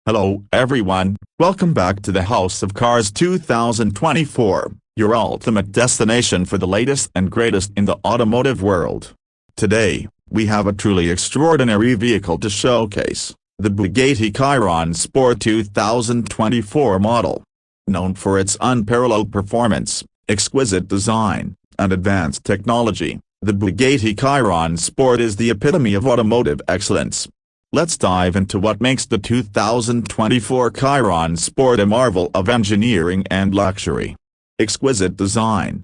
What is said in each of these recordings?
Hello everyone, welcome back to the House of Cars 2024, your ultimate destination for the latest and greatest in the automotive world. Today, we have a truly extraordinary vehicle to showcase, the Bugatti Chiron Sport 2024 model. Known for its unparalleled performance, exquisite design, and advanced technology, the Bugatti Chiron Sport is the epitome of automotive excellence. Let's dive into what makes the 2024 Chiron Sport a marvel of engineering and luxury. Exquisite design.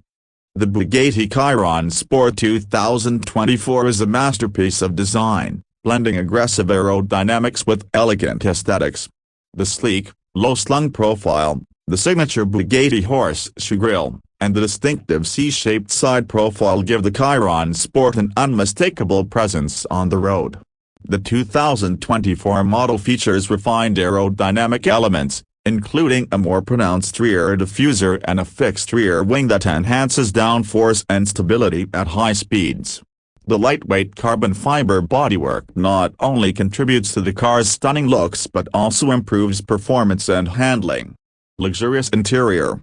The Bugatti Chiron Sport 2024 is a masterpiece of design, blending aggressive aerodynamics with elegant aesthetics. The sleek, low-slung profile, the signature Bugatti horseshoe grille, and the distinctive C-shaped side profile give the Chiron Sport an unmistakable presence on the road. The 2024 model features refined aerodynamic elements, including a more pronounced rear diffuser and a fixed rear wing that enhances downforce and stability at high speeds. The lightweight carbon fiber bodywork not only contributes to the car's stunning looks but also improves performance and handling. Luxurious interior.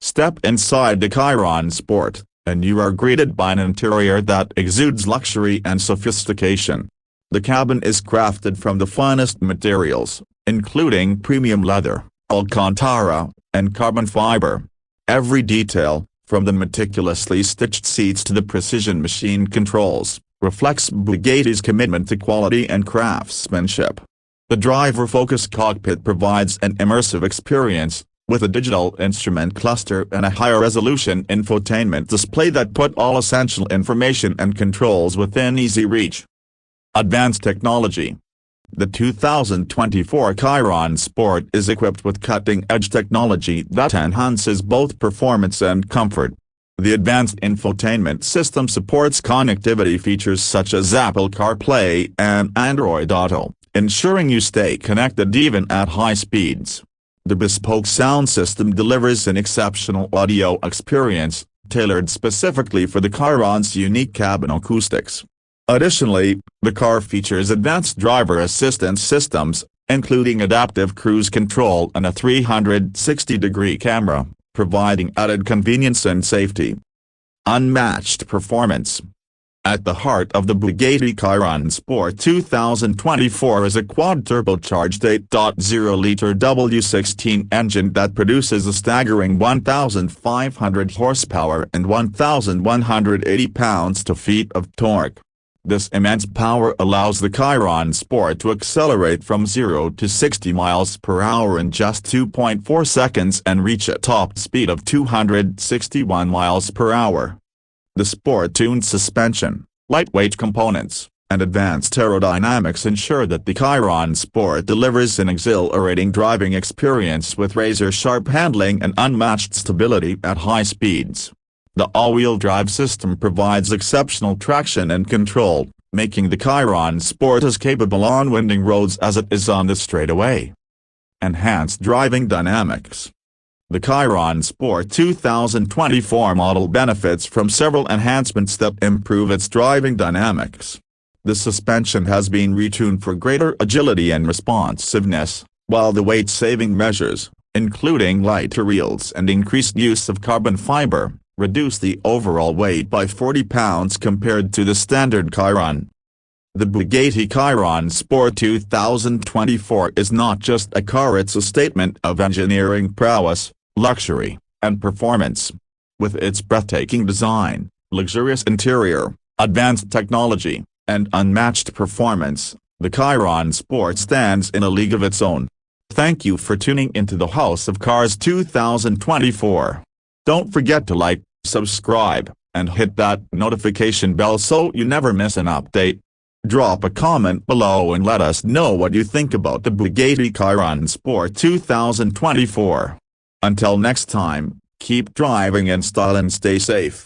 Step inside the Chiron Sport, and you are greeted by an interior that exudes luxury and sophistication. The cabin is crafted from the finest materials, including premium leather, Alcantara, and carbon fiber. Every detail, from the meticulously stitched seats to the precision machine controls, reflects Bugatti's commitment to quality and craftsmanship. The driver-focused cockpit provides an immersive experience, with a digital instrument cluster and a high-resolution infotainment display that put all essential information and controls within easy reach. Advanced technology. The 2024 Chiron Sport is equipped with cutting-edge technology that enhances both performance and comfort. The advanced infotainment system supports connectivity features such as Apple CarPlay and Android Auto, ensuring you stay connected even at high speeds. The bespoke sound system delivers an exceptional audio experience, tailored specifically for the Chiron's unique cabin acoustics. Additionally, the car features advanced driver assistance systems, including adaptive cruise control and a 360-degree camera, providing added convenience and safety. Unmatched performance. At the heart of the Bugatti Chiron Sport 2024 is a quad-turbocharged 8.0-liter W16 engine that produces a staggering 1,500 horsepower and 1,180 pounds-feet of torque. This immense power allows the Chiron Sport to accelerate from 0 to 60 miles per hour in just 2.4 seconds and reach a top speed of 261 miles per hour. The sport-tuned suspension, lightweight components, and advanced aerodynamics ensure that the Chiron Sport delivers an exhilarating driving experience with razor-sharp handling and unmatched stability at high speeds. The all-wheel drive system provides exceptional traction and control, making the Chiron Sport as capable on winding roads as it is on the straightaway. Enhanced driving dynamics. The Chiron Sport 2024 model benefits from several enhancements that improve its driving dynamics. The suspension has been retuned for greater agility and responsiveness, while the weight-saving measures, including lighter wheels and increased use of carbon fiber, reduce the overall weight by 40 pounds compared to the standard Chiron. The Bugatti Chiron Sport 2024 is not just a car, it's a statement of engineering prowess, luxury, and performance. With its breathtaking design, luxurious interior, advanced technology, and unmatched performance, the Chiron Sport stands in a league of its own. Thank you for tuning into the House of Cars 2024. Don't forget to like, subscribe, and hit that notification bell so you never miss an update. Drop a comment below and let us know what you think about the Bugatti Chiron Sport 2024. Until next time, keep driving in style and stay safe.